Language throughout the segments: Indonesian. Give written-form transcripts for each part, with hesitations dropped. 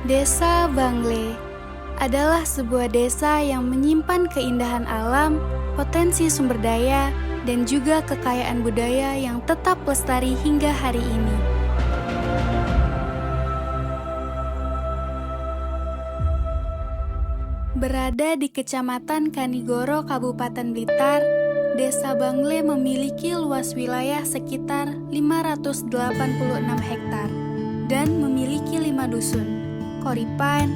Desa Bangle adalah sebuah desa yang menyimpan keindahan alam, potensi sumber daya, dan juga kekayaan budaya yang tetap lestari hingga hari ini. Berada di Kecamatan Kanigoro, Kabupaten Blitar, Desa Bangle memiliki luas wilayah sekitar 586 hektar dan memiliki 5 dusun, Koripan,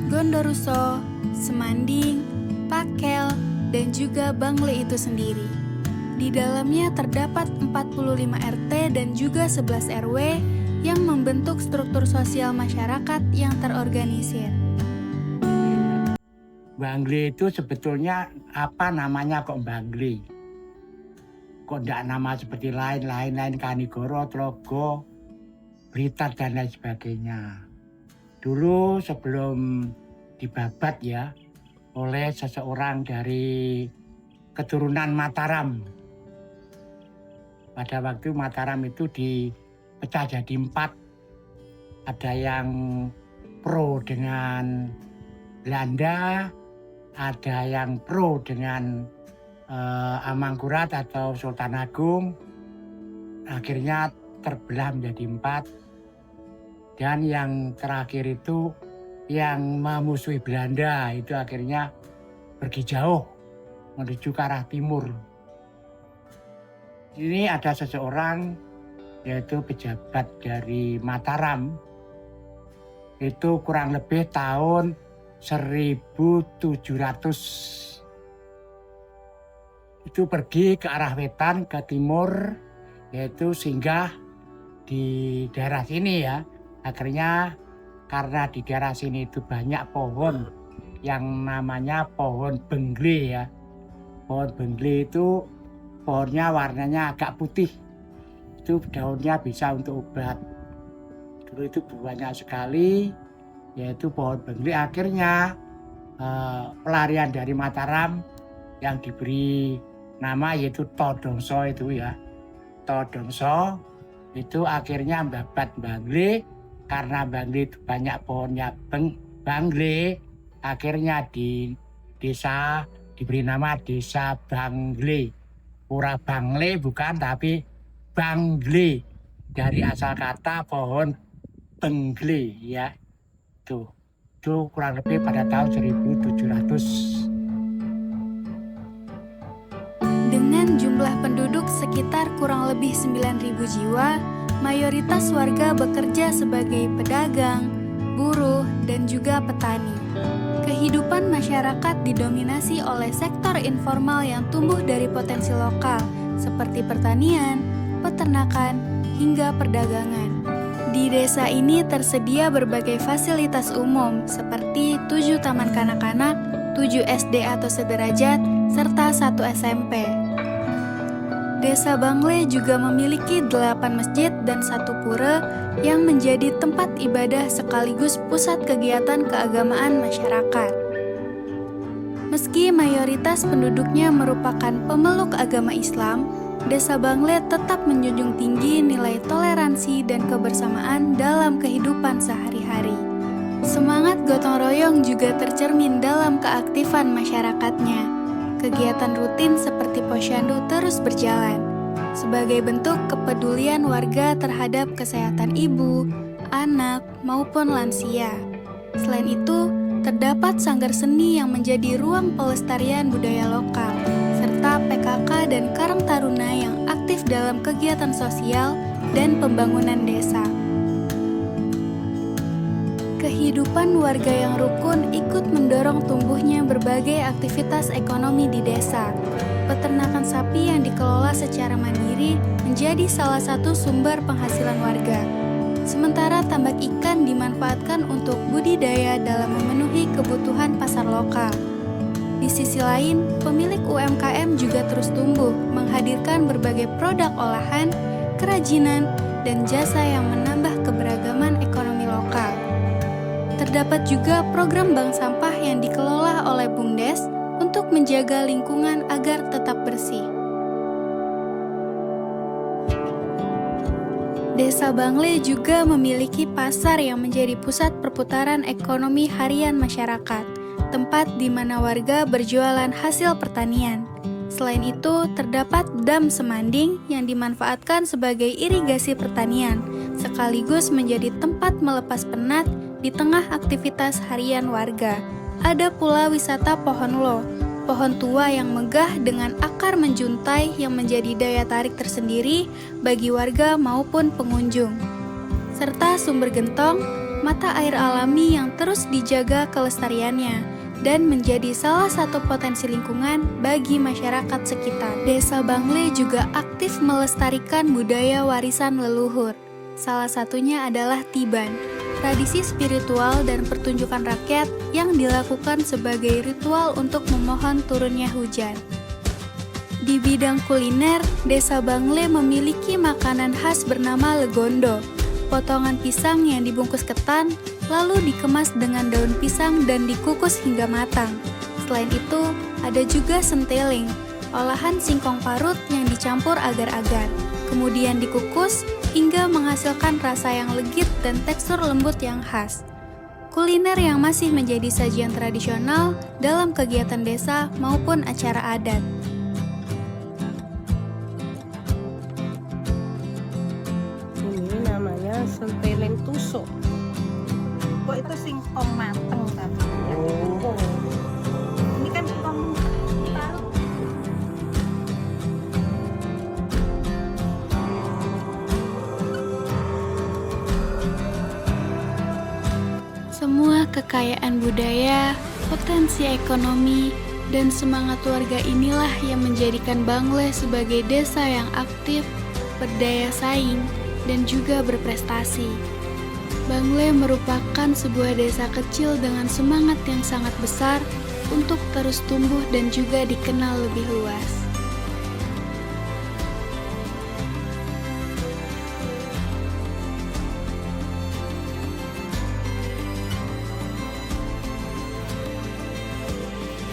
Gondoruso, Semanding, Pakel, dan juga Bangle itu sendiri. Di dalamnya terdapat 45 RT dan juga 11 RW yang membentuk struktur sosial masyarakat yang terorganisir. Bangle itu sebetulnya apa namanya kok Bangle? Kok enggak nama seperti lain Kanigoro, Tlogo, Blitar dan lain sebagainya. Dulu sebelum dibabat ya oleh seseorang dari keturunan Mataram. Pada waktu Mataram itu dipecah jadi 4. Ada yang pro dengan Belanda, ada yang pro dengan Amangkurat atau Sultan Agung. Akhirnya terbelah menjadi 4. Dan yang terakhir itu yang memusuhi Belanda itu akhirnya pergi jauh menuju ke arah timur. Ini ada seseorang yaitu pejabat dari Mataram. Itu kurang lebih tahun 1700. Itu pergi ke arah wetan, ke timur, yaitu singgah di daerah sini ya. Akhirnya karena di daerah sini itu banyak pohon yang namanya pohon bengle ya. Pohon bengle itu pohonnya warnanya agak putih. Itu daunnya bisa untuk obat. Dulu itu banyak sekali, yaitu pohon bengle. Akhirnya pelarian dari Mataram yang diberi nama yaitu Todongso itu ya. Todongso itu akhirnya membabat Bangle. Karena Bangle itu banyak pohonnya Bangle, akhirnya di desa diberi nama Desa Bangle. Pura Bangle bukan, tapi Bangle dari asal kata pohon bengle ya. Itu kurang lebih pada tahun 1700. Dengan jumlah penduduk sekitar kurang lebih 9.000 jiwa, mayoritas warga bekerja sebagai pedagang, buruh, dan juga petani. Kehidupan masyarakat didominasi oleh sektor informal yang tumbuh dari potensi lokal, seperti pertanian, peternakan, hingga perdagangan. Di desa ini tersedia berbagai fasilitas umum, seperti 7 taman kanak-kanak, 7 SD atau sederajat, serta 1 SMP. Desa Bangle juga memiliki 8 masjid dan 1 pura yang menjadi tempat ibadah sekaligus pusat kegiatan keagamaan masyarakat. Meski mayoritas penduduknya merupakan pemeluk agama Islam, Desa Bangle tetap menjunjung tinggi nilai toleransi dan kebersamaan dalam kehidupan sehari-hari. Semangat gotong royong juga tercermin dalam keaktifan masyarakatnya. Kegiatan rutin seperti posyandu terus berjalan sebagai bentuk kepedulian warga terhadap kesehatan ibu, anak, maupun lansia. Selain itu, terdapat sanggar seni yang menjadi ruang pelestarian budaya lokal, serta PKK dan Karang Taruna yang aktif dalam kegiatan sosial dan pembangunan desa. Kehidupan warga yang rukun ikut mendorong tumbuhnya berbagai aktivitas ekonomi di desa. Peternakan sapi yang dikelola secara mandiri menjadi salah satu sumber penghasilan warga. Sementara tambak ikan dimanfaatkan untuk budidaya dalam memenuhi kebutuhan pasar lokal. Di sisi lain, pemilik UMKM juga terus tumbuh, menghadirkan berbagai produk olahan, kerajinan, dan jasa yang menambah keberagaman ekonomi lokal. Terdapat juga program bank sampah yang dikelola oleh BUMDes untuk menjaga lingkungan agar tetap bersih. Desa Bangle juga memiliki pasar yang menjadi pusat perputaran ekonomi harian masyarakat, tempat di mana warga berjualan hasil pertanian. Selain itu, terdapat dam Semanding yang dimanfaatkan sebagai irigasi pertanian, sekaligus menjadi tempat melepas penat di tengah aktivitas harian warga. Ada pula wisata Pohon Lo, pohon tua yang megah dengan akar menjuntai yang menjadi daya tarik tersendiri bagi warga maupun pengunjung. Serta Sumber Gentong, mata air alami yang terus dijaga kelestariannya dan menjadi salah satu potensi lingkungan bagi masyarakat sekitar. Desa Bangle juga aktif melestarikan budaya warisan leluhur. Salah satunya adalah Tiban, tradisi spiritual dan pertunjukan rakyat yang dilakukan sebagai ritual untuk memohon turunnya hujan. Di bidang kuliner, Desa Bangle memiliki makanan khas bernama legondo, potongan pisang yang dibungkus ketan, lalu dikemas dengan daun pisang dan dikukus hingga matang. Selain itu, ada juga senteling, olahan singkong parut yang dicampur agar-agar, kemudian dikukus hingga menghasilkan rasa yang legit dan tekstur lembut yang khas. Kuliner yang masih menjadi sajian tradisional dalam kegiatan desa maupun acara adat. Ini namanya senteleng tusuk. Kok itu singkong mateng tadi? Ini kan singkong parut. Semua kekayaan budaya, potensi ekonomi, dan semangat warga inilah yang menjadikan Bangle sebagai desa yang aktif, berdaya saing, dan juga berprestasi. Bangle merupakan sebuah desa kecil dengan semangat yang sangat besar untuk terus tumbuh dan juga dikenal lebih luas.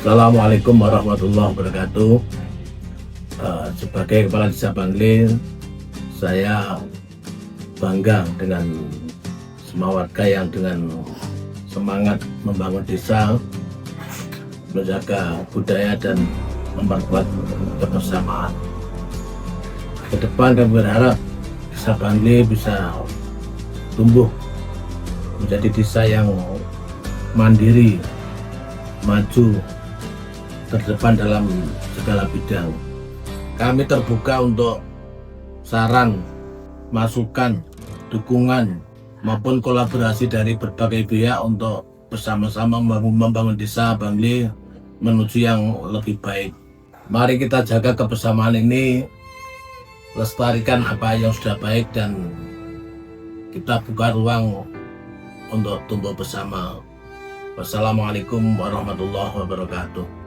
Assalamualaikum warahmatullahi wabarakatuh. Sebagai Kepala Desa Bangle, saya bangga dengan semua warga yang dengan semangat membangun desa, menjaga budaya dan memperkuat kebersamaan. Ke depan kami berharap Desa Bangle bisa tumbuh menjadi desa yang mandiri, maju, terdepan dalam segala bidang. Kami terbuka untuk saran, masukan, dukungan maupun kolaborasi dari berbagai pihak untuk bersama-sama membangun Desa Bangle menuju yang lebih baik. Mari kita jaga kebersamaan ini, lestarikan apa yang sudah baik dan kita buka ruang untuk tumbuh bersama. Wassalamualaikum warahmatullahi wabarakatuh.